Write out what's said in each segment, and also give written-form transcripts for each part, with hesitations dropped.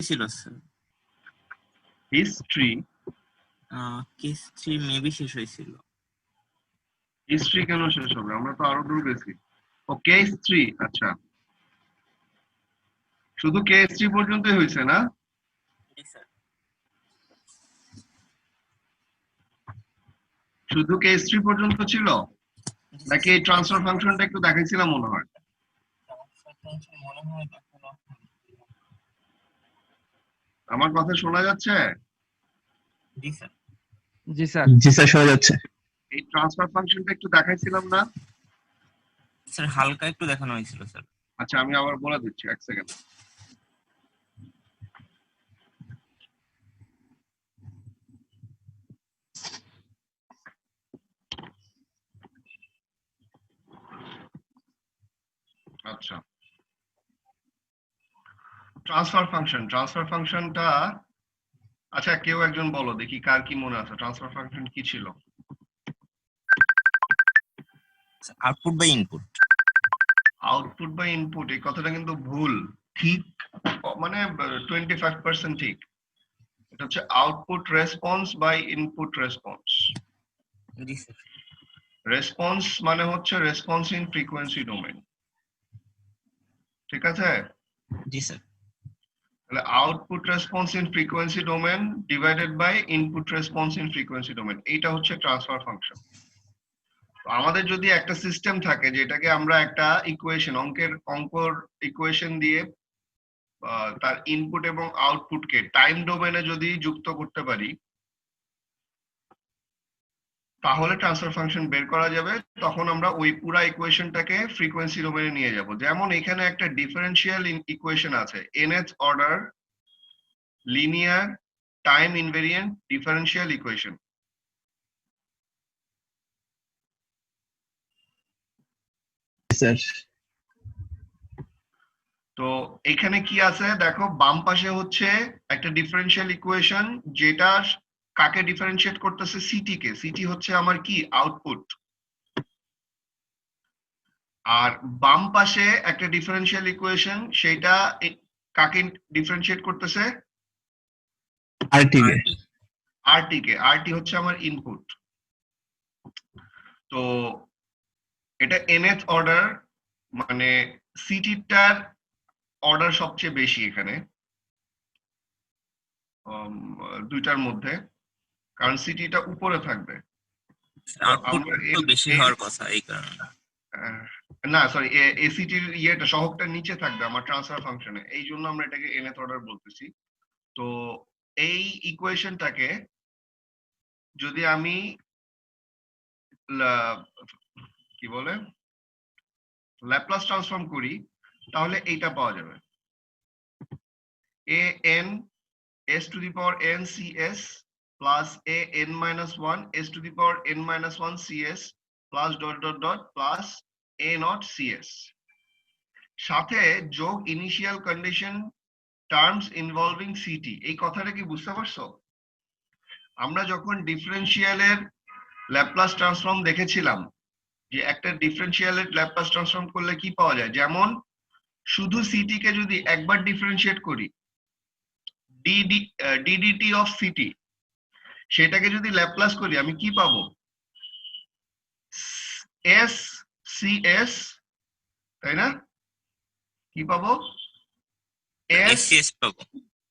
ছিল sir. History case 3 maybe শেষ হয়েছিল। হিস্ট্রি কেন শেষ হবে? আমরা তো আরো দূর গেছি। ও কেস 3, আচ্ছা শুধু কেস 3 পর্যন্তই হয়েছে না? জি স্যার। শুধু কেস 3 পর্যন্ত ছিল নাকি এই ট্রান্সফার ফাংশনটা একটু দেখাইছিলাম মনে হয়? মনে হয় এখনো। আমার কথা শোনা যাচ্ছে? জি স্যার। জি স্যার। জি স্যার, শোনা যাচ্ছে। এই ট্রান্সফার ফাংশনটা একটু দেখাইছিলাম না? স্যার হালকা একটু দেখানো হয়েছিল স্যার। আচ্ছা আমি আবার বলে দিচ্ছি, এক সেকেন্ড। আচ্ছা, ট্রান্সফার ফাংশনটা আচ্ছা কেউ একজন বলো দেখি কার কি মনে আছে ট্রান্সফার ফাংশন কি ছিল? Output by input. Output by input, এই কথাটা কিন্তু ভুল। ঠিক মানে 25% ঠিক। এটা হচ্ছে output response by input response. জি স্যার। রেসপন্স মানে হচ্ছে রেসপন্স ইন ফ্রিকোয়েন্সি ডোমেন, ঠিক আছে? জি স্যার। তাহলে output response in frequency domain divided by input response in frequency domain, এইটা হচ্ছে ট্রান্সফার ফাংশন। আমাদের যদি একটা সিস্টেম থাকে যেটাকে আমরা একটা ইকুয়েশন অঙ্কর ইকুয়েশন দিয়ে তার ইনপুট এবং আউটপুটকে টাইম ডোমেনে যদি যুক্ত করতে পারি তাহলে ট্রান্সফার ফাংশন বের করা যাবে। তখন আমরা ওই পুরা ইকুয়েশনটাকে ফ্রিকোয়েন্সি ডোমেনে নিয়ে যাব। যেমন এখানে একটা ডিফারেন্সিয়াল ইকুয়েশন আছে, nth order linear time invariant differential equation. Sir, তো এখানে কি আছে দেখো, বাম পাশে হচ্ছে একটা ডিফারেন্সিয়াল ইকুয়েশন যেটা কাকে ডিফারেন্সিয়েট করতেছে? সিটি কে। সিটি হচ্ছে আমার কি? আউটপুট। আর বাম পাশে একটা ডিফারেন্সিয়াল ইকুয়েশন, সেটা কাকে ডিফারেন্সিয়েট করতেছে? আরটি কে। আরটি কে। আরটি হচ্ছে আমার ইনপুট। তো এটা nth অর্ডার, মানে সিটিটার অর্ডার সবচেয়ে বেশি এখানে দুইটার মধ্যে, কারণ সিটিটা উপরে থাকবে। আউটপুট আমরা তো বেশি হওয়ার কথা এই কারণে। না সরি, এসিটির ইয়েটা সহগটা নিচে থাকবে আমার ট্রান্সফার ফাংশনে, এই জন্য আমরা এটাকে nth অর্ডার বলতেছি। তো এই ইকুয়েশনটাকে যদি আমি কি বলে ল্যাপ্লাস ট্রান্সফর্ম করি তাহলে এইটা পাওয়া যাবে, a n s to the power n cs plus a n minus 1 s to the power n minus 1 cs plus dot dot dot plus a naught cs, সাথে যোগ initial condition terms involving city. এই কথাটা কি বুঝতে পারছো? আমরা যখন ডিফারেন্সিয়ালের Laplace transform দেখেছিলাম যে একটা ডিফারেন্সিয়ালের ল্যাপ্লাস ট্রান্সফর্ম করলে কি পাওয়া যায়, যেমন শুধু সিটি কে যদি একবার ডিফারেন্সিয়েট করি ডিডিটি অফ সিটি, সেটাকে যদি ল্যাপ্লাস করি আমি কি পাবো? এস সি এস, তাই না? কি পাবো? এসসিএস পাবো।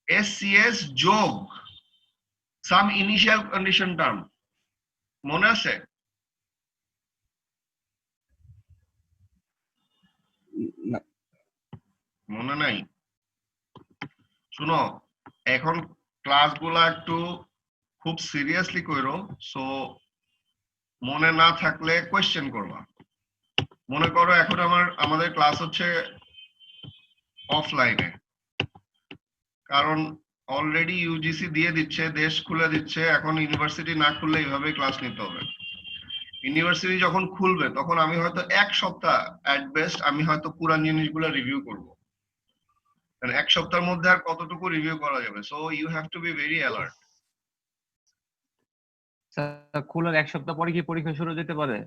এস সি এস যোগ সাম ইনিশিয়াল কন্ডিশন টার্ম, মনে আছে? না। মনে নাই? শুনো, এখন ক্লাসগুলা একটু খুব সিরিয়াসলি কইরো, সো মনে না থাকলে কোয়েশ্চেন করবা। মনে করো এখন আমাদের ক্লাস হচ্ছে অফলাইনে, কারণ অলরেডি ইউজিসি দিয়ে দিচ্ছে, দেশ খুলে দিচ্ছে, এখন ইউনিভার্সিটি না খুললে এইভাবে ক্লাস নিতে হবে। ইউনিভার্সিটি যখন খুলবে তখন আমি হয়তো এক সপ্তাহ অ্যাট বেস্ট আমি হয়তো পুরান জিনিসগুলো রিভিউ করব, কারণ এক সপ্তাহের মধ্যে আর কতটুকু রিভিউ করা যাবে। So you have to be very alert. Sir খোলার এক সপ্তাহ পরে কি পরীক্ষা শুরু যেতে পারে?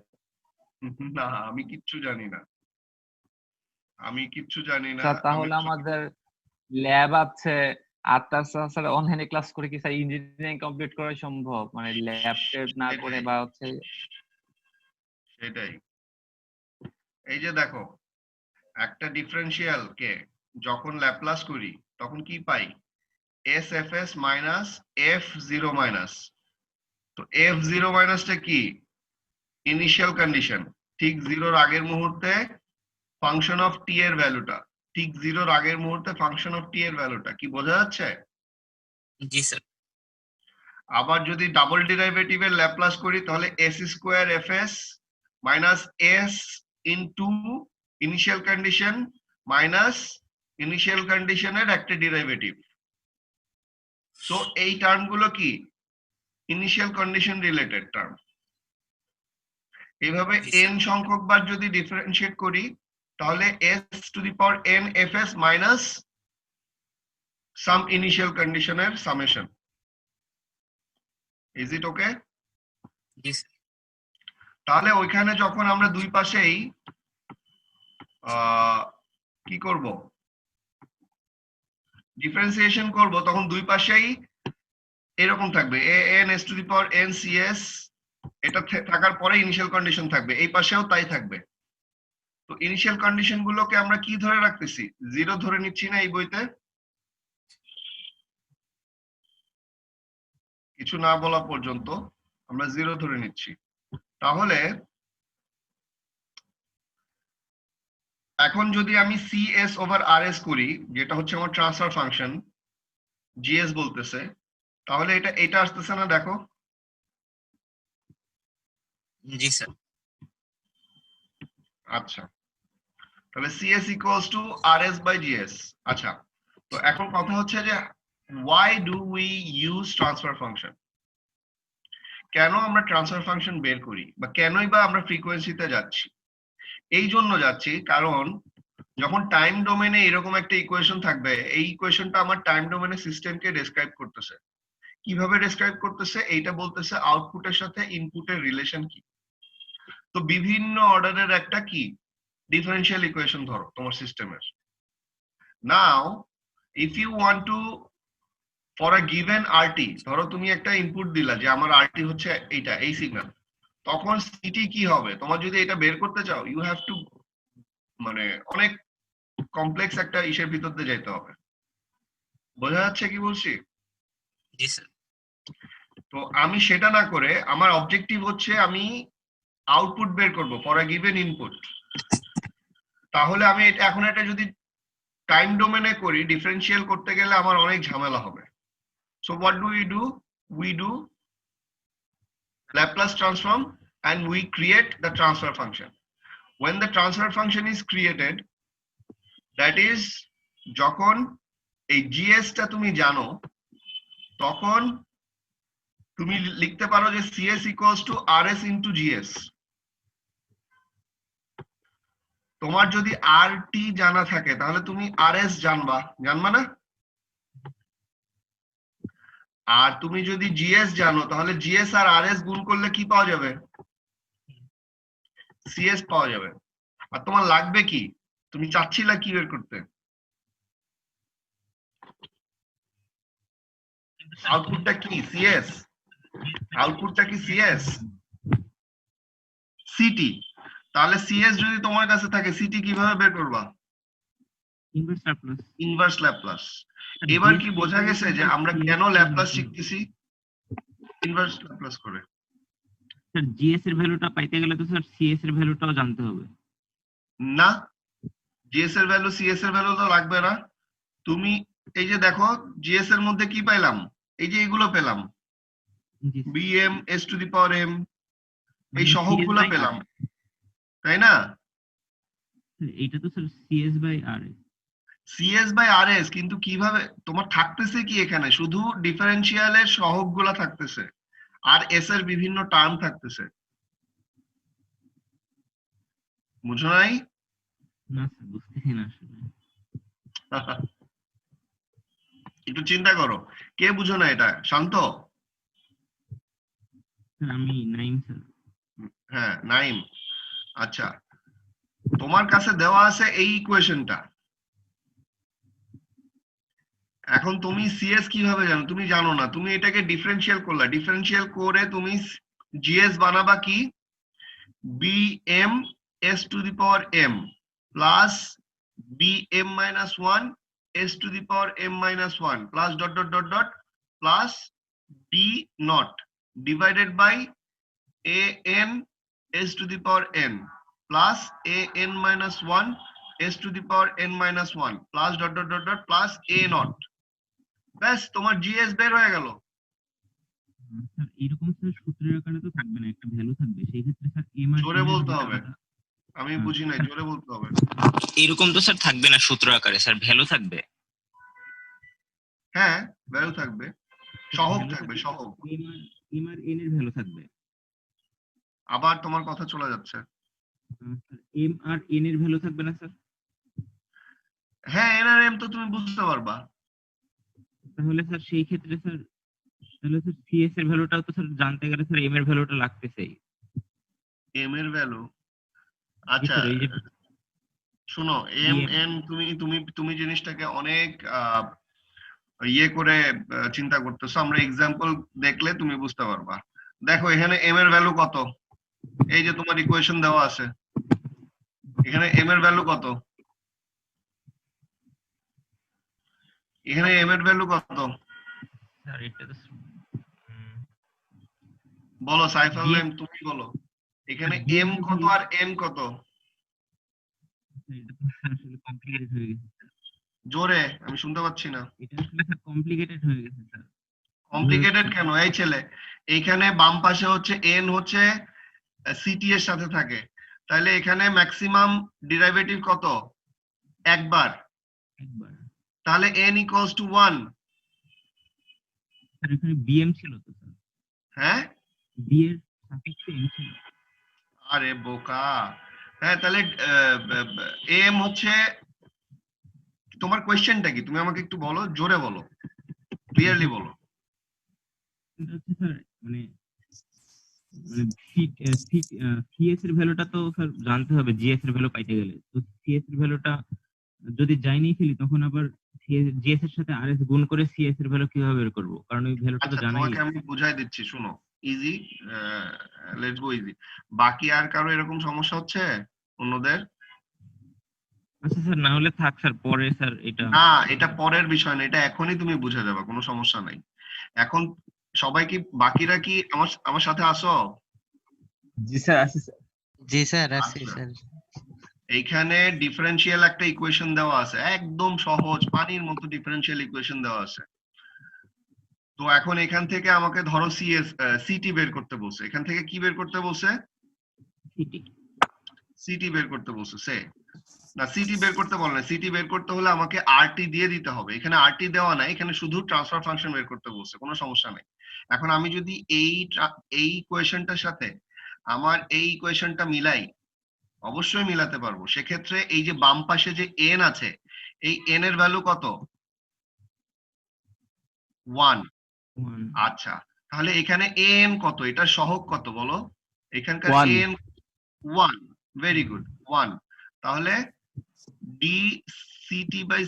না আমি কিচ্ছু জানি না, আমি কিচ্ছু জানি না। স্যার তাহলে আমাদের ল্যাব আছে, আর তাছাড়া অনলাইনে ক্লাস করে কি স্যার ইঞ্জিনিয়ারিং কমপ্লিট করা সম্ভব, মানে ল্যাপটপ না করে বা হচ্ছে? সেটাই। এই যে দেখো, একটা ডিফারেন্সিয়াল কে যখন ল্যাপ্লাস করি তখন কি পাই? S F S minus F zero minus. তো এফ জিরো মাইনাসটা কি? Initial condition. ঠিক জিরোর আগের মুহূর্তে ফাংশন অফ টি এর ভ্যালুটা, ঠিক জিরোর আগের মুহূর্তে ফাংশন অফ টি এর ভ্যালুটা কি বোঝা যাচ্ছে? জি স্যার। আবার যদি ডাবল ডেরিভেটিভের ল্যাপ্লাস করি তাহলে S square F S minus S into initial condition minus initial কন্ডিশনের একটা ডেরিভেটিভ। সো এই টার্মগুলো কি? Initial condition related term. এইভাবে n সংখ্যক বার যদি ডিফারেন্সিয়েট করি তাহলে s to the power n fs মাইনাস সাম ইনিশিয়াল কন্ডিশনের সামেশন। Is it okay? জি স্যার। তাহলে ওইখানে যখন আমরা দুই পাশেই কি করব, ডিফারেন্সিয়েশন করব, তখন দুই পাশেই এরকম থাকবে an s to the power n cs, এটা থাকার পরে ইনিশিয়াল কন্ডিশন থাকবে, এই পাশেও তাই থাকবে। তো ইনিশিয়াল কন্ডিশন গুলোকে আমরা কি ধরে রাখতেছি? জিরো ধরে নিচ্ছি না এই বইতে? কিছু না বলা পর্যন্ত আমরা জিরো ধরে নিচ্ছি। তাহলে এখন যদি আমি cs ওভার rs করি, যেটা হচ্ছে আমার ট্রান্সফার ফাংশন, gs বলতেছে, তাহলে এটা আসতেছে না? দেখো, জি স্যার। আচ্ছা, তাহলে cs equals to rs by gs। আচ্ছা, তো এখন কথা হচ্ছে যে why do we use transfer function? কেন আমরা ট্রান্সফার ফাংশন বের করি, বা কেনই বা আমরা ফ্রিকোয়েন্সিতে যাচ্ছি? এই জন্য যাচ্ছি কারণ যখন টাইম ডোমেনে এরকম একটা ইকুয়েশন থাকবে, এই ইকুয়েশনটা আমার টাইম ডোমেনে সিস্টেমকে ডেসক্রাইব করতেছে। কিভাবে ডেসক্রাইব করতেছে? এইটা বলতেছে আউটপুটের সাথে ইনপুটের রিলেশন কি। তো বিভিন্ন অর্ডারের একটা কি ডিফারেন্সিয়াল ইকুয়েশন ধরো তোমার সিস্টেমের। Now if you want to for a given RT, ধরো তুমি একটা ইনপুট দিলা যে আমার আরটি হচ্ছে এইটা, এই সিগন্যাল, তখন সিটি কি হবে? তোমার যদি এটা বের করতে চাও, ইউ হ্যাভ টু, মানে অনেক কমপ্লেক্স একটা ইসের ভিতর দিয়ে যাইতে হবে। বোঝা যাচ্ছে কি বলছি? জি স্যার। তো আমি সেটা না করে আমার অবজেক্টিভ হচ্ছে আমি আউটপুট বের করব ফর আ গিভেন ইনপুট। তাহলে আমি এখন এটা যদি টাইম ডোমেনে করি, ডিফারেন্সিয়াল করতে গেলে আমার অনেক ঝামেলা হবে। So what do we do? We do Laplace transform and we create the transfer function. When the transfer function is created, that is যখন এই gs টা তুমি জানো, তখন তুমি লিখতে পারো যে cs equals to rs into gs। তোমার যদি rt জানা থাকে তাহলে তুমি rs জানবা না? আর তুমি যদি gs জানো তাহলে gs আর rs গুণ করলে কি পাওয়া যাবে? cs পাওয়া যাবে। আর তোমার লাগবে কি? তুমি চাচ্ছিলা কি বের করতে? আউটপুটটা কি? cs। আউটপুটটা কি cs? ct। তাহলে cs যদি তোমার কাছে থাকে, ct কিভাবে বের করবা? Inverse Laplace. Inverse Laplace. এবার কি বোঝা গেছে যে আমরা কেন ল্যাপ্লাস শিখতেছি? ইনভার্স ল্যাপ্লাস করে। স্যার জিএস এর ভ্যালুটা পাইতে গেলে তো স্যার সিএস এর ভ্যালুটাও জানতে হবে। না, gs এর ভ্যালু cs এর ভ্যালু তো লাগবে না। তুমি এই যে দেখো gs এর মধ্যে কি পাইলাম? এই যে এগুলো পেলাম, জি bm s to the power m, এই মানে সহগগুলো CS by পেলাম, RS। তাই না? এইটা তো sir CS by RS. cs by rs, কিন্তু কিভাবে তোমার থাকতেছে কি এখানে? শুধু ডিফারেন্সিয়ালের সহগগুলো থাকতেছে আর s এর বিভিন্ন টার্ম থাকতেছে। বুঝো নাই? না স্যার বুঝতেছি না আসলে। একটু চিন্তা করো, কে বুঝো না এটা? শান্ত? স্যার আমি নাইম স্যার। হ্যাঁ নাইম। আচ্ছা, তোমার কাছে দেওয়া আছে এই ইকুয়েশনটা। এখন তুমি সিএস কিভাবে জানো? তুমি জানো না, তুমি এটাকে ডিফারেন্সিয়াল করলা, ডিফারেন্সিয়াল করে তুমি জিএস বানাবা কি, bm s to the power m plus bm minus 1 s to the power m minus 1 plus dot dot dot dot plus b naught divided by an s to the power n plus an minus 1 s to the power n minus 1 plus dot dot dot dot plus a naught. ব্যাস তোমার GS বের হয়ে গেল। Sir এরকম sir সূত্রের আকারে তো থাকবে না, একটা ভ্যালু থাকবে, সেই ক্ষেত্রে স্যার এম আর জোরে বলতে হবে, আমি বুঝি নাই, জোরে বলতে হবে। এরকম তো স্যার থাকবে না সূত্র আকারে, স্যার ভ্যালু থাকবে। হ্যাঁ ভ্যালু থাকবে, সহগ থাকবে, সহগ। এম আর এন এর ভ্যালু থাকবে। আবার তোমার কথা চলে যাচ্ছে। এম আর এন এর ভ্যালু থাকবে না স্যার? হ্যাঁ এন আর এম তো তুমি বুঝতে পারবা। তাহলে স্যার সেই ক্ষেত্রে স্যার, তাহলে স্যার সিএস এর ভ্যালুটাও তো স্যার জানতে গেলে স্যার এম এর ভ্যালুটা লাগতেছেই। এম এর ভ্যালু, আচ্ছা এই যে শুনো, এম এন তুমি তুমি তুমি জিনিসটাকে অনেক ইয়ে করে চিন্তা করতেছো। আমরা এক্সাম্পল দেখলে তুমি বুঝতে পারবা। দেখো এখানে এম এর ভ্যালু কত, এই যে তোমার ইকুয়েশন দেওয়া আছে, এখানে এম এর ভ্যালু কত, এখানে এম এর ভ্যালু কত স্যার এটা তো বলো সাইফুল এম, তুমি বলো এখানে এম কত আর এন কত? এটা তো স্যার আসলে কমপ্লিকেটেড হয়ে গেছে। জোরে, আমি শুনতে পাচ্ছি না। এটা আসলে স্যার কমপ্লিকেটেড হয়ে গেছে স্যার। কমপ্লিকেটেড কেন এই ছেলে? এইখানে বাম পাশে হচ্ছে এন হচ্ছে সিটি এর সাথে থাকে, তাহলে এখানে ম্যাক্সিমাম ডেরিভেটিভ কত? একবার। তাহলে n ইকুয়ালস টু 1। স্যার এখানে বিএম ছিল তো স্যার। হ্যাঁ বি এর সাফিক্সে এম ছিল। আরে বোকা, হ্যাঁ তাহলে এম হচ্ছে, তোমার কোশ্চেনটা কি তুমি আমাকে একটু বলো, জোরে বলো, ক্লিয়ারলি বলো। এটা হচ্ছে স্যার মানে সিএস এর ভ্যালুটা তো স্যার জানতে হবে জিএস এর ভ্যালু পাইতে গেলে। তো সিএস এর ভ্যালুটা যদি যাই নিয়ে ফেলি তখন আবার জিএস এর সাথে আরএস গুণ করে সিএস এর ভ্যালু কিভাবে বের করব, কারণ ওই ভ্যালুটা তো আচ্ছা জানাই। তোমাকে আমি বুঝাই দিচ্ছি, শুনো, ইজি, লেটস গো ইজি। বাকি আর কারো এরকম সমস্যা হচ্ছে অন্যদের? আচ্ছা স্যার, না হলে থাক স্যার, পরে স্যার এটা না এটা পরের বিষয় না, এটা এখনই তুমি বুঝে যাবে, কোনো সমস্যা নাই। এখন সবাই কি, বাকিরা কি আমার সাথে আসো? জি স্যার আছি স্যার। জি স্যার আছি আচ্ছা। স্যার। এইখানে ডিফারেন্সিয়াল একটা ইকুয়েশন দেওয়া আছে, একদম সহজ পানির মতো ডিফারেন্সিয়াল ইকুয়েশন দেওয়া আছে। তো এখন এখান থেকে আমাকে ধরো সিটি বের করতে বলছে, এখান থেকে কি বের করতে বলছে? সিটি বের করতে বলছে। সে না, সিটি বের করতে বলে না, সিটি বের করতে হলে আমাকে আরটি দিয়ে দিতে হবে। এখানে আরটি দেওয়া নাই, এখানে শুধু ট্রান্সফার ফাংশন বের করতে বলছে, কোনো সমস্যা নাই। এখন আমি যদি এই ইকুয়েশনটার সাথে আমার এই ইকুয়েশনটা মিলাই, অবশ্যই মিলাতে পারবো। সেক্ষেত্রে এই যে বাম পাশে যে এন আছে, এই এন এর ভ্যালু কত? 1। আচ্ছা তাহলে এখানে এন কত, এটা সহগ কত বলো? এখানকার এন 1, ভেরি গুড 1। তাহলে D CT by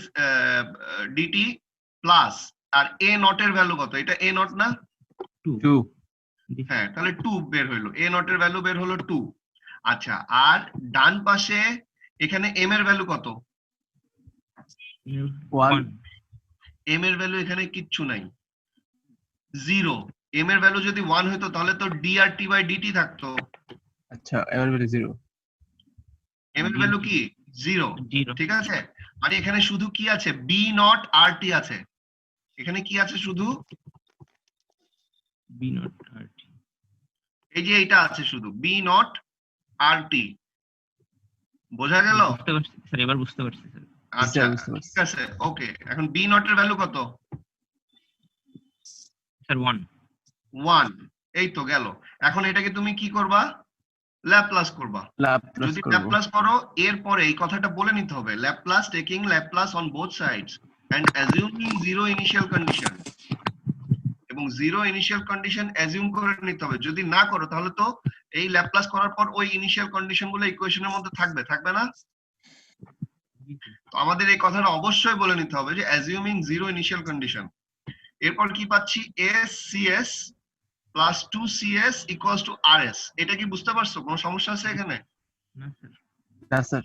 DT plus, আর এ নট এর ভ্যালু কত? এটা এ নট না? 2। হ্যাঁ তাহলে 2 বের হইলো, এ নট এর ভ্যালু বের হলো 2। আচ্ছা আর ডান পাশে এখানে এম এর ভ্যালু কত? 1। এম এর ভ্যালু এখানে কিচ্ছু নাই, 0। এম এর ভ্যালু যদি 1 হতো তাহলে তো D R T by DT থাকতো। আচ্ছা এবার বলি 0। এম এর ভ্যালু কি? 0, ঠিক আছে। মানে এখানে শুধু কি আছে? বি নট আর টি আছে, এখানে কি আছে? শুধু বি নট আর টি, এই যে এইটা আছে শুধু বি নট আর টি। বোঝা গেল? বুঝতে পারছি স্যার, এবার বুঝতে পারছি স্যার। আচ্ছা ঠিক আছে, ওকে। এখন বি নট এর ভ্যালু কত? স্যার 1। এই তো গেল। এখন এটাকে তুমি কি করবা? ল্যাপ্লাস করবা। যদি ল্যাপ্লাস করো, এরপরে এই কথাটা বলে নিতে হবে, Laplace taking Laplace on both sides and assuming zero initial condition. এবং জিরো ইনিশিয়াল কন্ডিশন অ্যাজিউম করে নিতে হবে। যদি না করো তাহলে তো এই ল্যাপ্লাস করার পর ওই ইনিশিয়াল কন্ডিশন গুলো ইকুয়েশনের মধ্যে থাকবে না? তো আমাদের এই কথাটা অবশ্যই বলে নিতে হবে যে অ্যাজিউমিং জিরো ইনিশিয়াল কন্ডিশন, এরপর কি পাচ্ছি SCS plus 2CS equals to RS। এটা কি বুঝতে পারছো? কোনো সমস্যা আছে এখানে? না স্যার। না স্যার।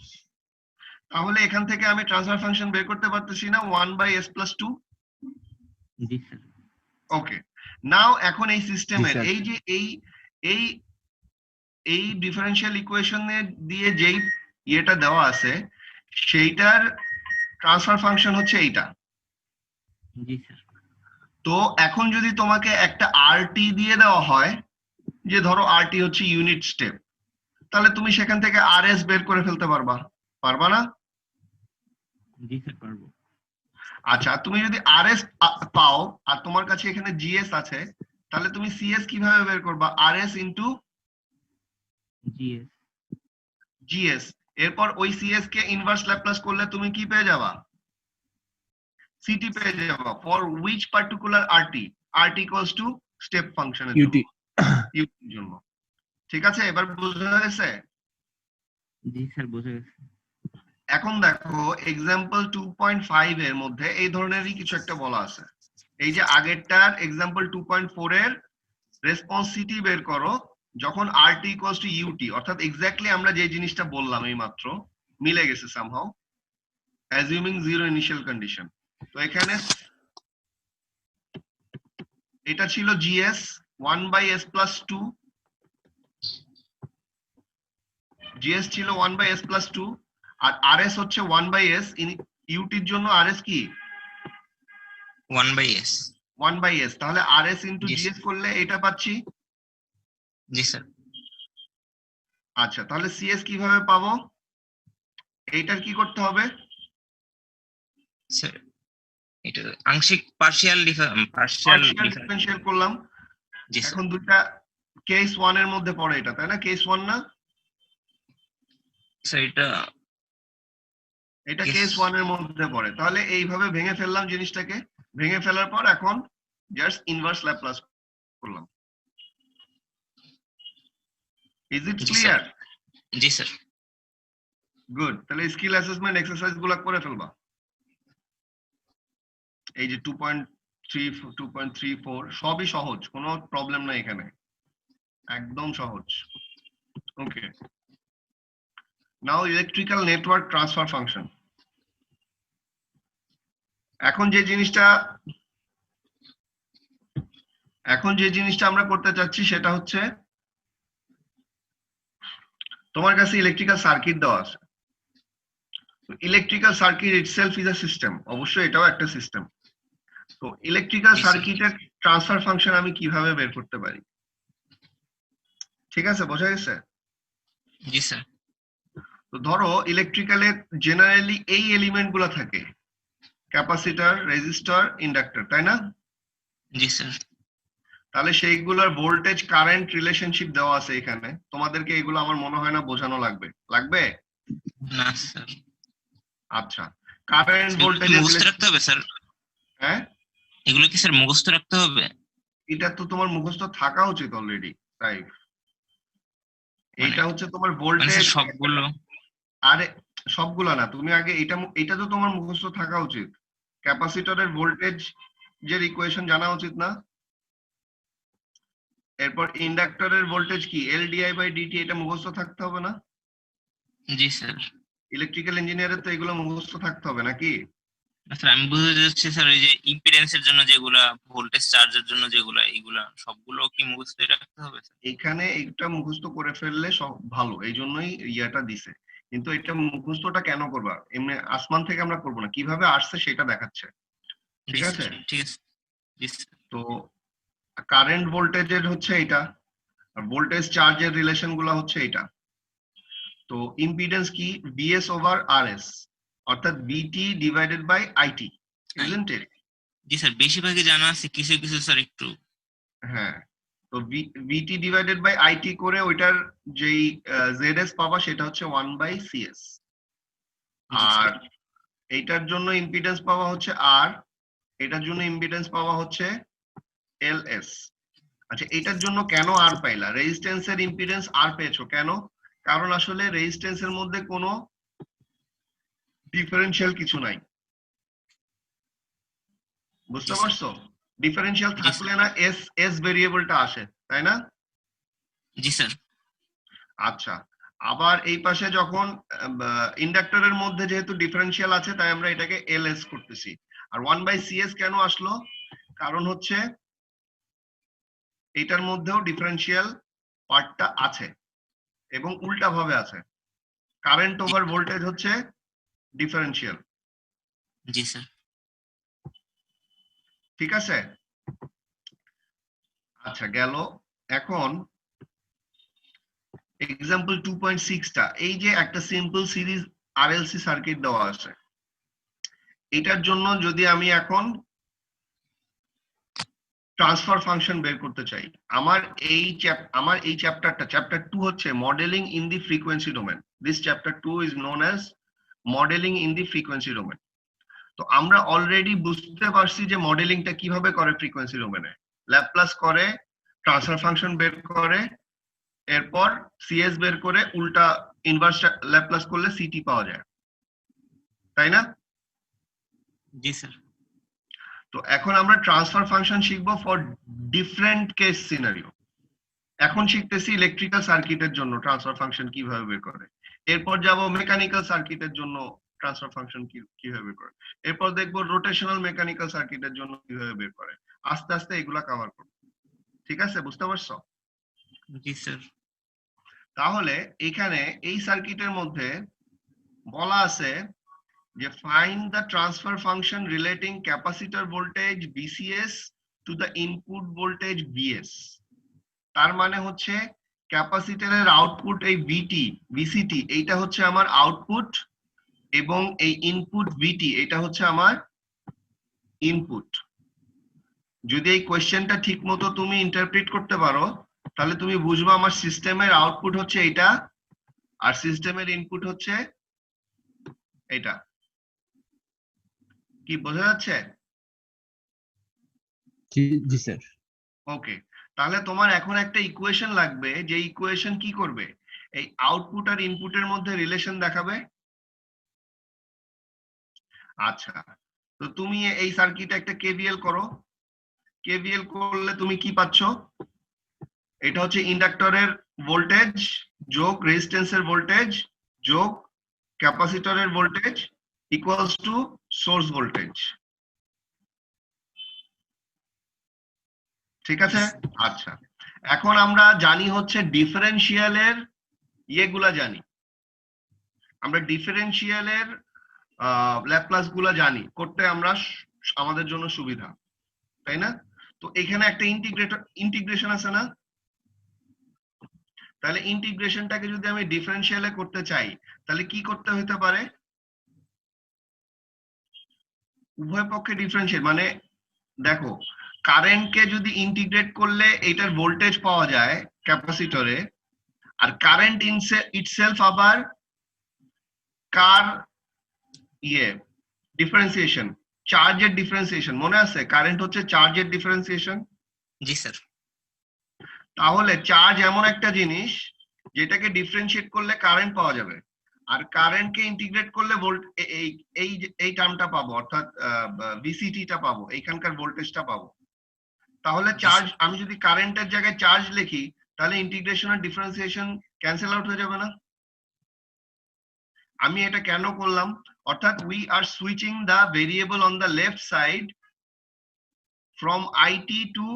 তাহলে এখান থেকে আমি ট্রান্সফার ফাংশন বের করতে পারতেছি না 1/s + 2। জি স্যার। ওকে, নাও এখন এই সিস্টেমের স্যার। এই যে এই এই ডিফারেনশিয়াল ইকুয়েশনে দিয়ে যেই ইয়েটা দেওয়া আছে সেইটার ট্রান্সফার ফাংশন হচ্ছে এইটা। জি স্যার। তো এখন যদি তোমাকে একটা RT দিয়ে দেওয়া হয়, যে ধরো RT হচ্ছে ইউনিট স্টেপ, তাহলে তুমি সেখান থেকে RS বের করে ফেলতে পারবা, পারবা না? জি স্যার পারবো। আচ্ছা, তুমি যদি RS পাও আর তোমার কাছে এখানে GS আছে, তাহলে তুমি CS কিভাবে বের করবা? RS into GS. GS। এরপর ওই CS কে ইনভার্স ল্যাপ্লাস করলে তুমি কি পেয়ে যাবা? CT পেয়ে যাবা। For which particular RT? RT equals to step ফাংশনের UT। জন্য। ঠিক আছে, এবার বোঝা গেছে? জি স্যার বোঝা গেছে। এখন দেখো এক্সাম্পল 2.5 এর মধ্যে এই ধরনেরই কিছু একটা বলা আছে। এই যে আগেরটার এক্সাম্পল 2.4 এর রেসপন্সিটি বের করো যখন RT ইকুয়ালস টু UT, অর্থাৎ এক্স্যাক্টলি আমরা যে জিনিসটা বললাম এই মাত্র মিলে গেছে somehow, assuming zero initial condition. তো এখানে এটা ছিল GS 1/s + 2, GS ছিল 1/s + 2, আর RS হচ্ছে 1/s। UT এর জন্য RS কি? 1/s। 1/s। তাহলে RS ইনটু জি GS করলে এটা পাচ্ছি। জি স্যার। আচ্ছা, তাহলে CS কিভাবে পাবো? এইটার কি করতে হবে? স্যার এটা আংশিক পার্শিয়াল পার্শিয়াল ডিফারেনশিয়াল করলাম। জি স্যার। এখন দুটো কেস 1 এর মধ্যে পড়ে এটা, তাই না? কেস 1 না? স্যার এটা Yes. কেস 1 এর মধ্যে পড়ে। তাহলে এইভাবে ভেঙে ফেললাম জিনিসটাকে, ভেঙে ফেলার পর এখন জাস্ট ইনভার্স ল্যাপ্লাস করলাম। Is it G clear? G sir. Good. তাহলে স্কিল অ্যাসেসমেন্ট এক্সারসাইজ গুলো করে ফেলবা। এই যে 2.3 2.34 সবই সহজ, কোনো প্রবলেম নাই এখানে, একদম সহজ। ওকে, নাও ইলেকট্রিক্যাল নেটওয়ার্ক ট্রান্সফার ফাংশন। এখন যে জিনিসটা আমরা করতে চাচ্ছি সেটা হচ্ছে, তোমার কাছে ইলেকট্রিক্যাল সার্কিট দেওয়া আছে। Electrical circuit itself is a system, অবশ্যই এটাও একটা সিস্টেম। তো ইলেকট্রিক্যাল Yes, sir. সার্কিটের ট্রান্সফার ফাংশন আমি কিভাবে বের করতে পারি? ঠিক আছে, বোঝা গেছে? জি স্যার। তো ধরো ইলেকট্রিক্যালে জেনারেলি এই এলিমেন্ট গুলো থাকে, ক্যাপাসিটর, রেজিস্টর, ইন্ডাক্টর, তাই না? জি স্যার। তাহলে সেইগুলোর ভোল্টেজ কারেন্ট রিলেশনশিপ দেওয়া আছে এখানে। তোমাদেরকে এগুলো আমার মনে হয় না বোঝানো লাগবে। না স্যার। আচ্ছা, কারেন্ট এগুলো কি ভোল্টেজের মুখস্থ রাখতে হবে স্যার? হ্যাঁ, এগুলো কি স্যার মুখস্থ রাখতে হবে? এটা তো তোমার মুখস্থ থাকা উচিত অলরেডি, তাই মানে- এইটা হচ্ছে তোমার মানে ভোল্টেজ। স্যার সবগুলো? আরে সবগুলা না, তুমি আগে এটা তো তোমার মুখস্থ থাকা উচিত। ক্যাপাসিটরের ভোল্টেজ যে ইকুয়েশন জানা উচিত না? এরপর ইন্ডাক্টরের ভোল্টেজ কি? LdI/dt, এটা মুখস্থ থাকতে হবে না? জি স্যার। ইলেকট্রিক্যাল ইঞ্জিনিয়ারের তো এগুলো মুখস্থ থাকতে হবে নাকি? না স্যার, আমি বুঝতে যাচ্ছি স্যার এই যে ইম্পিডেন্সের জন্য যেগুলা, ভোল্টেজ চার্জের জন্য যেগুলা, এগুলা সবগুলো কি মুখস্থ রাখতে হবে স্যার? এখানে এটা মুখস্থ করে ফেললে সব ভালো, এই জন্যই ইয়াটা দিছে। কিন্তু এটা মুখস্থটা কেন করবা? এমনি আসমান থেকে আমরা করবো না, কিভাবে আসছে সেটা দেখাচ্ছে। ঠিক জি আছে, স্যার, ঠিক আছে। জি স্যার। তো কারেন্ট ভোল্টেজের হচ্ছে এটা, আর ভোল্টেজ চার্জের রিলেশন গুলো হচ্ছে এটা। তো ইম্পিডেন্স কি? BS/RS, অর্থাৎ BT/IT, isn't it? G sir, বেশিরভাগই জানা আছে, কিছু কিছু স্যার একটু। হ্যাঁ, তো BT/IT করে ওইটার যেই ZS পাবা সেটা হচ্ছে 1/CS। জি আর স্যার। এইটার জন্য ইম্পিডেন্স পাওয়া হচ্ছে R, এটার জন্য ইম্পিডেন্স পাওয়া হচ্ছে LS। আচ্ছা, এটার জন্য কেন R পাইলা? রেজিস্ট্যান্সের ইম্পিডেন্স R পেয়েছো কেন? কারণ আসলে রেজিস্ট্যান্সের মধ্যে কোনো ডিফারেনশিয়াল কিছু নাই, বুঝতে জি স্যার। পারছো? ডিফারেনশিয়াল জি থাকলে না এস এস ভেরিয়েবলটা আসে, তাই না? জি স্যার। আচ্ছা, আবার এই পাশে যখন ইন্ডাক্টরের মধ্যে যেহেতু ডিফারেনশিয়াল আছে তাই আমরা এটাকে এলএস করতেছি। আর 1/cs কেন আসলো? কারণ হচ্ছে এটার মধ্যেও ডিফারেনশিয়াল পার্টটা আছে এবং উল্টা ভাবে আছে। কারেন্ট ওভার ভোল্টেজ হচ্ছে ডিফারেনশিয়াল, জি স্যার। ঠিক আছে? আচ্ছা গেল। এখন এক্সাম্পল 2.6টা, এই যে একটা সিম্পল সিরিজ আরএলসি সার্কিট দেওয়া আছে, এটার জন্য যদি আমি এখন ট্রান্সফার ফাংশন বের করতে চাই, আমার এই চ্যাপ্টারটা চ্যাপ্টার 2 হচ্ছে modelling in the frequency domain. This chapter 2 is known as modelling in the frequency domain. তো আমরা অলরেডি বুঝতে পারছি যে মডেলিংটা কিভাবে করে ফ্রিকোয়েন্সি ডোমেনে। ল্যাপ্লাস করে, ট্রান্সফার ফাংশন বের করে, এরপর সিএস বের করে উল্টা ইনভার্স ল্যাপ্লাস করলে সিটি পাওয়া যায়, তাই না? জি স্যার। তো এখন আমরা ট্রান্সফার ফাংশন শিখবো ফর ডিফারেন্ট কেস সিনারিও। এখন শিখতেছি ইলেকট্রিক্যাল সার্কিটের জন্য ট্রান্সফার ফাংশন কিভাবে বের করে, এরপর যাব মেকানিক্যাল সার্কিটের জন্য ট্রান্সফার ফাংশন কিভাবে বের করে, এরপর দেখবো রোটেশনাল মেকানিক্যাল সার্কিটের জন্য কিভাবে বের করে। আস্তে আস্তে এগুলা কভার করব, ঠিক আছে? বুঝতে পারছো? জি স্যার। তাহলে এখানে এই সার্কিটের মধ্যে বলা আছে যে find the transfer function relating capacitor voltage BCS to the input voltage BS. তার মানে হচ্ছে ক্যাপাসিটরের আউটপুট এই ভিটি ভিসিটি এইটা হচ্ছে আমার আউটপুট, এবং এই ইনপুট ভিটি এটা হচ্ছে আমার ইনপুট। যদি এই কোয়েশ্চেনটা ঠিক মতো তুমি ইন্টারপ্রিট করতে পারো তাহলে তুমি বুঝবে আমার সিস্টেমের আউটপুট হচ্ছে এটা আর সিস্টেমের ইনপুট হচ্ছে এটা। কি বোঝা যাচ্ছে? জি স্যার। ওকে, তাহলে তোমার এখন একটা ইকুয়েশন লাগবে, যে ইকুয়েশন কি করবে, এই আউটপুট আর ইনপুটের মধ্যে রিলেশন দেখাবে। আচ্ছা, তো তুমি এই সার্কিটে একটা কেভিএল করো। কেভিএল করলে তুমি কি পাচ্ছ? এটা হচ্ছে ইন্ডাক্টরের ভোল্টেজ যোগ রেজিস্ট্যান্সের ভোল্টেজ যোগ ক্যাপাসিটরের voltage equals to source voltage, ঠিক আছে? আচ্ছা, এখন আমরা জানি হচ্ছে ডিফারেনশিয়ালের ইয়েগুলা জানি, আমরা ডিফারেনশিয়ালের ল্যাপ্লাস গুলা জানি করতে, আমরা আমাদের জন্য সুবিধা, তাই না? তো এখানে একটা ইন্টিগ্রেশন আছে না? তাহলে ইন্টিগ্রেশনটাকে যদি আমি ডিফারেনশিয়ালে করতে চাই তাহলে কি করতে হতে পারে? উভয় পক্ষে ডিফারেনশিয়াল মানে দেখো, কারেন্টকে যদি ইন্টিগ্রেট করলে এটার ভোল্টেজ পাওয়া যায় ক্যাপাসিটরে, আর কারেন্ট ইটসেলফ আবার কার ডিফারেন্সিয়েশন, চার্জের ডিফারেন্সিয়েশন। মনে আছে কারেন্ট হচ্ছে চার্জের ডিফারেন্সিয়েশন? জি স্যার। তাহলে চার্জ এমন একটা জিনিস যেটাকে ডিফারেন্সিয়েট করলে কারেন্ট পাওয়া যাবে, আর কারেন্টকে ইন্টিগ্রেট করলে এই টার্মটা পাবো, অর্থাৎ ভিসিটিটা পাবো, এইখানকার ভোল্টেজটা পাবো। তাহলে চার্জ, আমি যদি কারেন্টের জায়গায় চার্জ লিখি তাহলে ইন্টিগ্রেশন আর ডিফারেন্সিয়েশন ক্যান্সেল আউট হয়ে যাবে না? আমি এটা কেন করলাম? অর্থাৎ we are switching the variable on the left side from IT to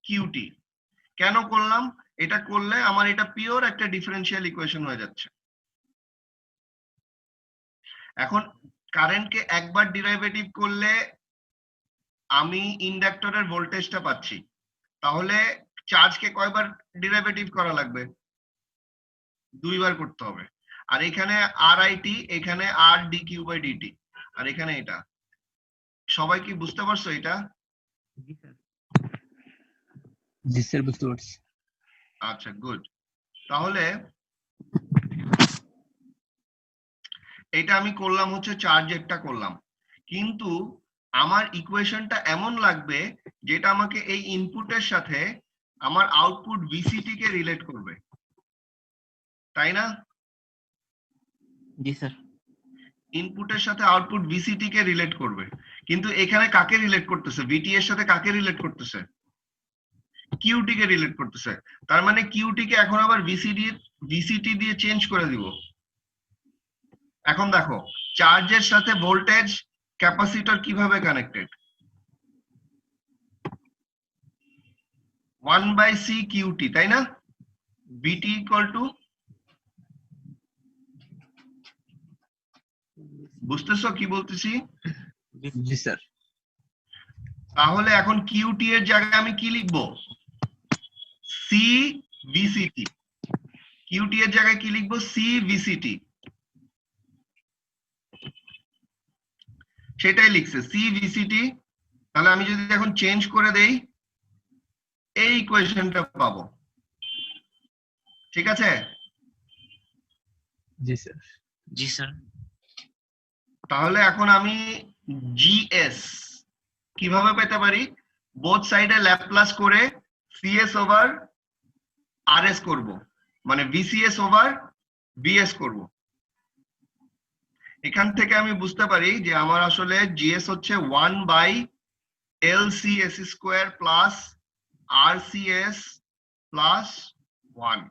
QT. কেন করলাম? এটা করলে আমার এটা পিওর একটা ডিফারেনশিয়াল ইকুয়েশন হয়ে যাচ্ছে। এখন কারেন্টকে একবার ডিরাইভেটিভ করলে আমি ইন্ডাক্টরের ভোল্টেজটা পাচ্ছি, তাহলে চার্জকে কয়বার ডিরাইভেটিভ করা লাগবে? দুইবার করতে হবে। আর এখানে আর আইটি, এখানে আর ডি কিউ বাই ডিটি, আর এখানে এটা। সবাই কি বুঝতে পারছো এটা? জি স্যার, বুঝতে পারছি। আচ্ছা, গুড। তাহলে এটা আমি করলাম হচ্ছে চার্জেরটা করলাম, কিন্তু আমার ইকুয়েশনটা এমন লাগবে যেটা আমাকে এই ইনপুটের সাথে আমার আউটপুট ভিসিটি কে রিলেট করবে, তাই না? জি স্যার। ইনপুটের সাথে আউটপুট ভিসিটি কে রিলেট করবে, কিন্তু এখানে কাকে রিলেট করতেছে? ভিটি এর সাথে কাকে রিলেট করতেছে? কিউটি কে রিলেট করতেছে। তার মানে কিউটি কে এখন আবার ভিসিটি দিয়ে চেঞ্জ করে দিব। এখন দেখো চার্জের সাথে ভোল্টেজ ক্যাপাসিটর কিভাবে কানেক্টেড, 1/c কিউটি, তাই না? ভিটি ইকুয়াল টু, বুঝতেছো কি বলতেছি? জি স্যার। তাহলে এখন কিউটি এর জায়গায় আমি কি লিখবো? সি ভিসিটি। কিউটি এর জায়গায় কি লিখবো? সি ভিসিটি। সেটাই লিখছে সি ভিসিটি। তাহলে আমি যদি এখন চেঞ্জ করে দেই এই ইকুয়েশনটা পাবো, ঠিক আছে? জি স্যার। জি স্যার। তাহলে এখন আমি জিএস কিভাবে পেতে পারি? বোথ সাইডে ল্যাপ্লাস করে সিএস ওভার আরএস করব, মানে ভিসিএস ওভার বিএস করব। এখান থেকে আমি বুঝতে পারি যে আমার আসলে জিএস হচ্ছে 1/LCS square plus RCS plus 1।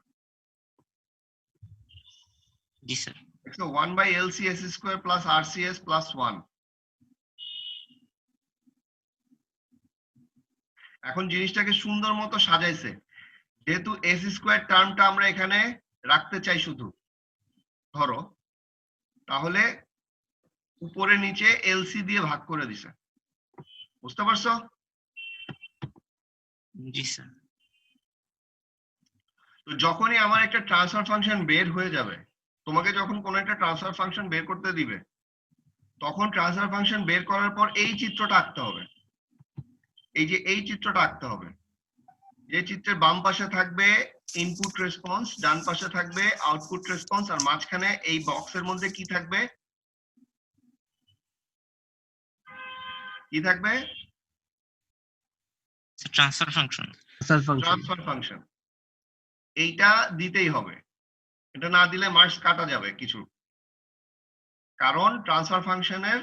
জি sir. 1/LCS square plus RCS plus 1। এখন জিনিসটাকে সুন্দর মতো সাজাইছে, যেহেতু এস স্কোয়ার টার্মটা আমরা এখানে রাখতে চাই শুধু, ধরো তাহলে উপরে নিচে এলসি দিয়ে ভাগ করে দিছে। বুঝতে পারছো? জি স্যার। তো যখনই আমার একটা ট্রান্সফার ফাংশন বের হয়ে যাবে, তোমাকে যখন কোনো একটা ট্রান্সফার ফাংশন বের করতে দিবে, তখন ট্রান্সফার ফাংশন বের করার পর এই চিত্রটা আঁকতে হবে। এই যে এই চিত্রটা আঁকতে হবে, যে চিত্রের বাম পাশে থাকবে ইনপুট রেসপন্স, ডান পাশে থাকবে আউটপুট রেসপন্স, আর মাঝখানে এই বক্সের মধ্যে কি থাকবে? কি থাকবে? Transfer function. Transfer function. এইটা দিতেই হবে, এটা না দিলে মার্কস কাটা যাবে কিছু, কারণ ট্রান্সফার ফাংশনের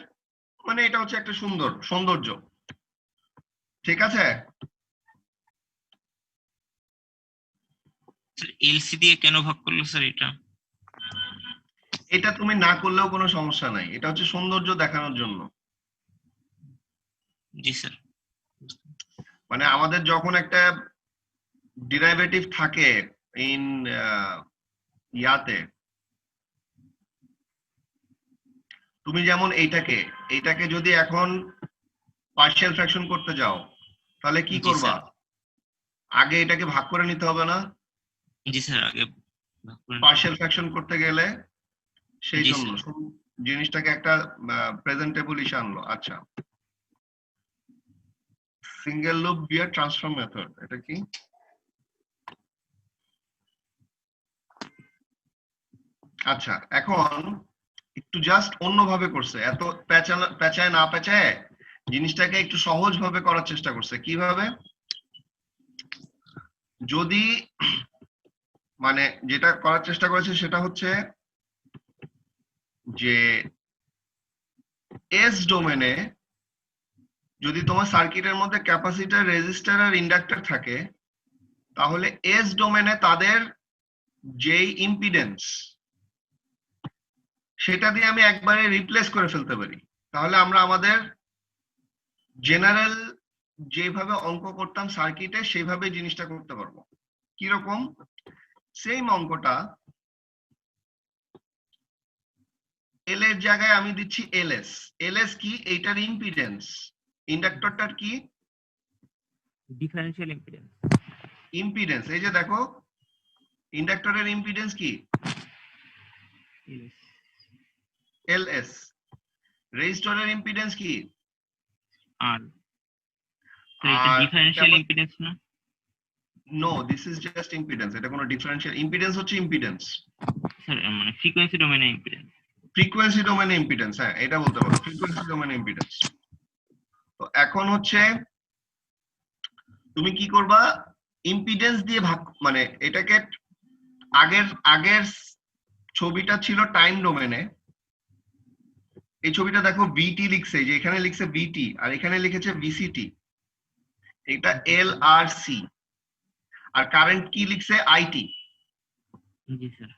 মানে এটা হচ্ছে একটা সৌন্দর্য, ঠিক আছে? এলসি দিয়ে কেন ভাগ করলো স্যার এটা? এটা তুমি না করলেও কোনো সমস্যা নাই, এটা হচ্ছে সৌন্দর্য দেখানোর জন্য। জি স্যার। মানে আমাদের যখন একটা ডিরাইভেটিভ থাকে ইন ইয়াতে, তুমি যেমন এইটাকে যদি এখন পার্শিয়াল ফ্র্যাকশন করতে যাও, তাহলে কি জি করবা? স্যার। আগে এটাকে ভাগ করে নিতে হবে না জি স্যার, আগে ভাগ করে নিতে পার্শিয়াল হবে। ফ্র্যাকশন করতে গেলে? সেই জি জন্য জিনিসটাকে একটা প্রেজেন্টেবল ইস্যু আনলো। আচ্ছা, সিঙ্গেল লুপ বিয়ার ট্রান্সফর্ম মেথড, এটা কি? আচ্ছা, এখন একটু জাস্ট অন্যভাবে করছে, এত পেঁচায় না পেঁচায় জিনিসটাকে একটু সহজ ভাবে করার চেষ্টা করছে। কিভাবে? যদি মানে যেটা করার চেষ্টা করেছে সেটা হচ্ছে যে এস ডোমেনে যদি তোমার সার্কিটের মধ্যে ক্যাপাসিটর, রেজিস্টর আর ইন্ডাক্টর থাকে, তাহলে এস ডোমেনে তাদের যেই ইম্পিডেন্স সেটা দিয়ে আমি একবারে রিপ্লেস করে ফেলতে পারি। তাহলে আমরা আমাদের জেনারেল যেভাবে অঙ্ক করতাম সার্কিটে সেইভাবে জিনিসটা করতে পারবো। কিরকম? সেম অঙ্কটা এল এর জায়গায় আমি দিচ্ছি এলএস। এলএস কি? এইটার ইম্পিডেন্স। ইন্ডাক্টরটার কি? Differential impedance. ইম্পিডেন্স। এই যে দেখো ইন্ডাক্টরের ইম্পিডেন্স কি? এলএস। রেজিস্টরের ইম্পিডেন্স কি? আর স্যার এটা ডিফারেন্সিয়াল ইম্পিডেন্স না? No, this is just impedance. এটা কোনো ডিফারেন্সিয়াল ইম্পিডেন্স হচ্ছে ইম্পিডেন্স। স্যার মানে ফ্রিকোয়েন্সি ডোমেনে ইম্পিডেন্স। ফ্রিকোয়েন্সি ডোমেনে ইম্পিডেন্স, হ্যাঁ এটা বলতে পারো, ফ্রিকোয়েন্সি ডোমেনে ইম্পিডেন্স। তো এখন হচ্ছে তুমি কি করবা? ইম্পিডেন্স দিয়ে ভাগ, মানে এটাকে আগের ছবিটা ছিল টাইম ডোমেনে, এই ছবিটা দেখো বিটি লিখছে, যে এখানে লিখছে বিটি আর এখানে লিখেছে ভিসিটি, এটা এল আর সি, আর কারেন্ট কি লিখছে আইটি। G sir.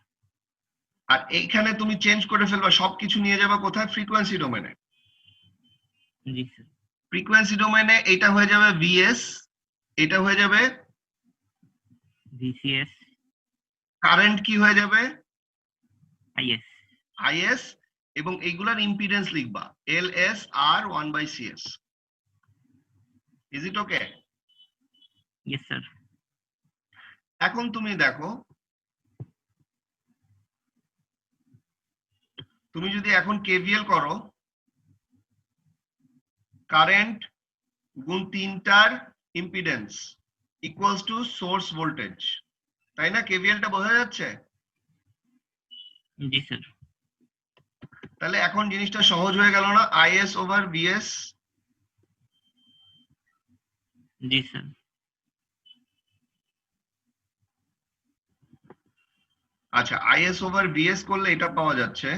আর এইখানে তুমি চেঞ্জ করে ফেলবা, সবকিছু নিয়ে যাবা কোথায়, ফ্রিকোয়েন্সি ডোমেনে। জি স্যার। ফ্রিকোয়েন্সি ডোমেনে এটা হয়ে যাবে ভিএস, এটা হয়ে যাবে ভিসিএস, কারেন্ট কি হয়ে যাবে আইএস। আইএস, এবং এইগুলার ইম্পিডেন্স লিখবা এল এস আর 1/CS। Is it okay? Yes sir. এখন তুমি দেখো, তুমি যদি এখন কেভিএল করো, কারেন্ট গুণ তিনটার impedance equals to source voltage, তাই না? কেভিএলটা বোঝা যাচ্ছে? জি স্যার। তাহলে এখন জিনিসটা সহজ হয়ে গেল না, আইএস ওভার ভিএস। জি স্যার। আচ্ছা, আইএস ওভার ভিএস করলে এটা পাওয়া যাচ্ছে,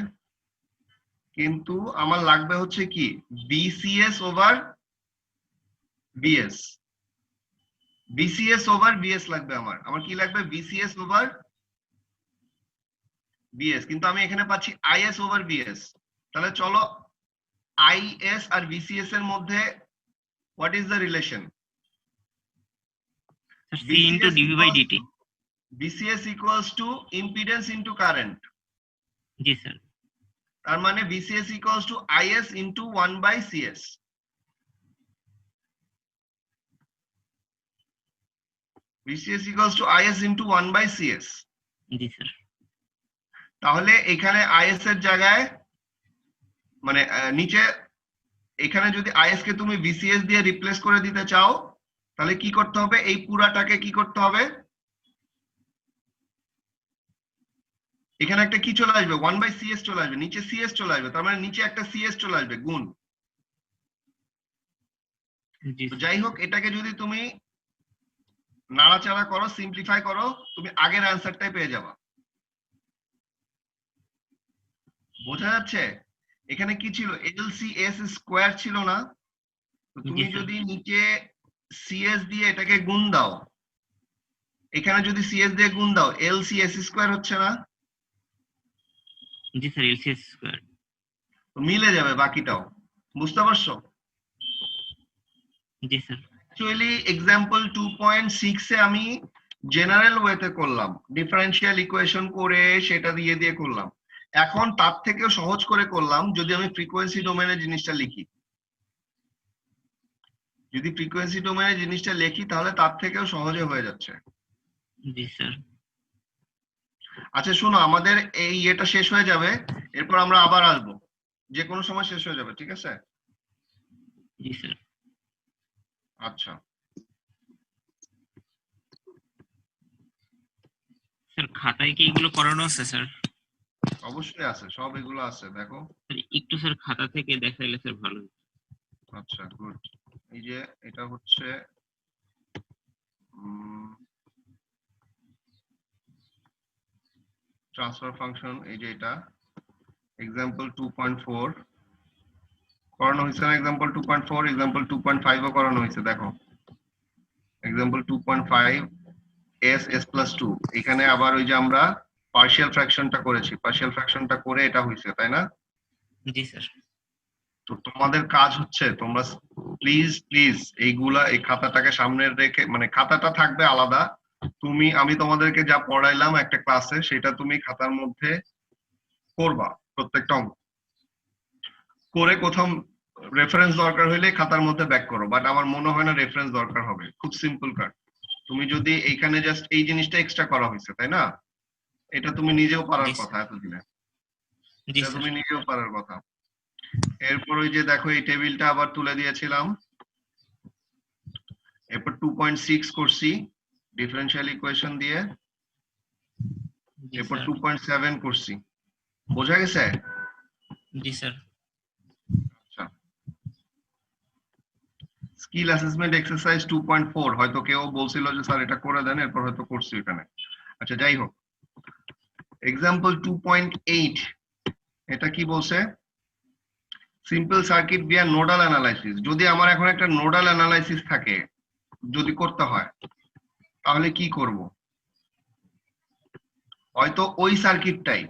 কিন্তু আমার লাগবে হচ্ছে কি VCS over VS. VCS over VS লাগবে আমার, আমার কি লাগবে বিসিএস ওভার বিএস, কিন্তু আমি এখানে পাচ্ছি আইএস ওভার বিএস। তাহলে চলো আইএস আর বিসিএস এর মধ্যে what is the relation? Sir C into DV by DT. VCS equals to impedance into current. জি স্যার। তার মানে VCS equals to IS into 1/CS। VCS equals to IS into 1/CS। জি sir. তাহলে এখানে is এর জায়গায় মানে নিচে এখানে যদি আইএস কে তুমি বিসিএস দিয়ে রিপ্লেস করে দিতে চাও, তাহলে কি করতে হবে, এই পুরাটাকে কি করতে হবে, এখানে একটা কি চলে আসবে 1/CS চলে আসবে, নিচে সিএস চলে আসবে, তার মানে নিচে একটা সিএস চলে আসবে গুণ। জি তো স্যার। যাই হোক, এটাকে যদি তুমি নাড়াচাড়া করো, সিম্পলিফাই করো, তুমি আগের অ্যান্সারটাই পেয়ে যাবা। বোঝা যাচ্ছে? এখানে কি ছিল, এলসিএস স্কোয়ার ছিল না? তো তুমি জি স্যার। যদি নিচে সিএস দিয়ে এটাকে গুণ দাও, এখানে যদি সিএস দিয়ে গুণ দাও, এলসিএস স্কোয়ার হচ্ছে না? জি স্যার, এলসিএস স্কয়ার। তো মিলে যাবে বাকিটাও। বুঝতে পারছো? জি স্যার। অ্যাকচুয়ালি এক্সাম্পল 2.6 এ আমি জেনারেল ওয়েতে করলাম, ডিফারেন্সিয়াল ইকুয়েশন করে সেটা দিয়ে দিয়ে করলাম। এখন তার থেকেও সহজ করে করলাম যদি আমি ফ্রিকোয়েন্সি ডোমেনে জিনিসটা লিখি। যদি ফ্রিকোয়েন্সি ডোমেনে জিনিসটা লিখি তাহলে তার থেকেও সহজে হয়ে যাচ্ছে। জি স্যার। আচ্ছা শোনো, আমাদের এই এটা শেষ হয়ে যাবে, এরপর আমরা আবার আসবো, যে কোনো সময় শেষ হয়ে যাবে, ঠিক আছে? জি স্যার। আচ্ছা স্যার খাতায় কি এগুলো করানো আছে স্যার? অবশ্যই আছে, সব এগুলো আছে, দেখো। স্যার একটু স্যার খাতা থেকে দেখাইলে স্যার ভালো হতো। আচ্ছা গুড। এই যে এটা হচ্ছে ট্রান্সফার ফাংশন, এই যে এটা এক্সাম্পল 2.4 করানো হয়েছে না, এক্সাম্পল 2.4, এক্সাম্পল 2.5 ও করানো হয়েছে, দেখো এক্সাম্পল 2.5 s প্লাস 2, এখানে আবার ওই যে আমরা পার্শিয়াল ফ্র্যাকশনটা করেছি, পার্শিয়াল ফ্র্যাকশনটা করে এটা হয়েছে, তাই না? জি স্যার। তো তোমাদের কাজ হচ্ছে, তোমরা প্লিজ প্লিজ এইগুলা, এই খাতাটাকে সামনে রেখে, মানে খাতাটা থাকবে আলাদা, তুমি আমি তোমাদেরকে যা পড়াইলাম একটা ক্লাসে সেটা তুমি খাতার মধ্যে করবা, প্রত্যেকটা অঙ্ক করে কোথাও রেফারেন্স দরকার হইলে খাতার মধ্যে ব্যাক করো, বাট আমার মনে হয় না রেফারেন্স দরকার হবে, খুব সিম্পল কাট। তুমি যদি এইখানে জাস্ট এই জিনিসটা এক্সট্রা করা হয়েছে, তাই না? এটা তুমি নিজেও পারার কথা এতদিনে, জি এটা স্যার। তুমি নিজেও পারার কথা। এরপর ওই যে দেখো এই টেবিলটা আবার তুলে দিয়েছিলাম, এরপর 2.6 করছি ডিফারেন্সিয়াল ইকুয়েশন দিয়ে, জি এরপর স্যার। 2.7 করছি। বোঝা গেছে? জি স্যার। আচ্ছা, স্কিল অ্যাসেসমেন্ট এক্সারসাইজ 2.4 হয়তো কেউ বলছিল যে স্যার এটা করে দেন, এরপর হয়তো করছি এখানে। আচ্ছা যাই হোক, এক্সাম্পল 2.8 এটা কি বলছে? Simple circuit via nodal analysis. যদি আমার এখন একটা নোডাল অ্যানালাইসিস থাকে, যদি করতে হয়, তাহলে কি করব? হয়তো ওই সার্কিটটাই,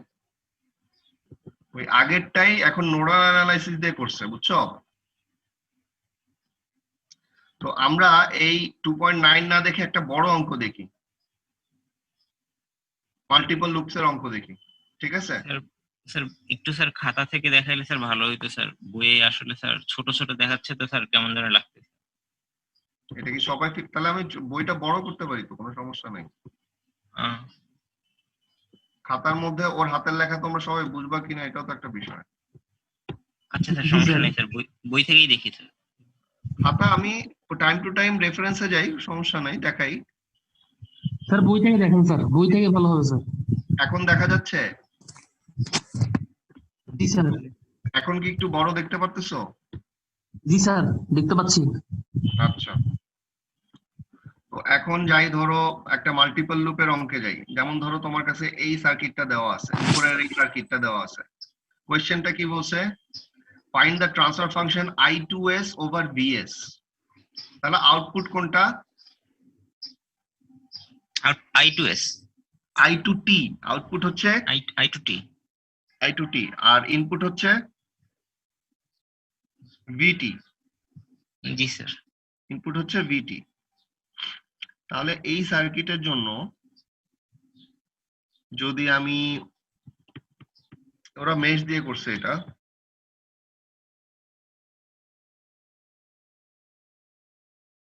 ওই আগেরটাই এখন নোডাল অ্যানালাইসিস দিয়ে করছে, বুঝছো? তো আমরা এই 2.9 না দেখে একটা বড় অঙ্ক দেখি, মাল্টিপল লুপস এর অঙ্ক দেখি, ঠিক আছে? স্যার একটু স্যার খাতা থেকে দেখাইলে স্যার ভালো হইতো স্যার, বইয়ে আসলে স্যার ছোট ছোট দেখাচ্ছে তো স্যার কেমন যেন লাগতেছে। এটা কি সবাই ঠিক? তাহলে আমি বইটা বড় করতে পারি তো, কোনো সমস্যা নেই। খাতার মধ্যে ওর হাতের লেখা তোমরা সবাই বুঝবা কিনা এটাও তো একটা বিষয়। আচ্ছা স্যার, সমস্যা নেই স্যার, বই থেকেই দেখি স্যার। খাতা আমি টাইম টু টাইম রেফারেন্সে যাই, সমস্যা নাই, দেখাই। স্যার বই থেকে দেখেন স্যার, বই থেকে ভালো হবে স্যার। এখন দেখা যাচ্ছে? জি স্যার। এখন কি একটু বড় দেখতে পারতেছো? জি স্যার, দেখতে পাচ্ছি। আচ্ছা, তো এখন যাই, ধরো একটা মাল্টিপল লুপের অঙ্কে যাই। যেমন ধরো তোমার কাছে এই সার্কিটটা দেওয়া আছে, উপরের এই সার্কিটটা দেওয়া আছে। কোয়েশ্চেনটা কি বলছে? Find the transfer function I2S over VS। তাহলে আউটপুট কোনটা? I2S, I2T। আউটপুট হচ্ছে I2T। I2T, আর ইনপুট হচ্ছে VT। জি স্যার। ইনপুট হচ্ছে VT। তাহলে এই সার্কিটের জন্য যদি আমি, ওরা মেশ দিয়ে করছে এটা,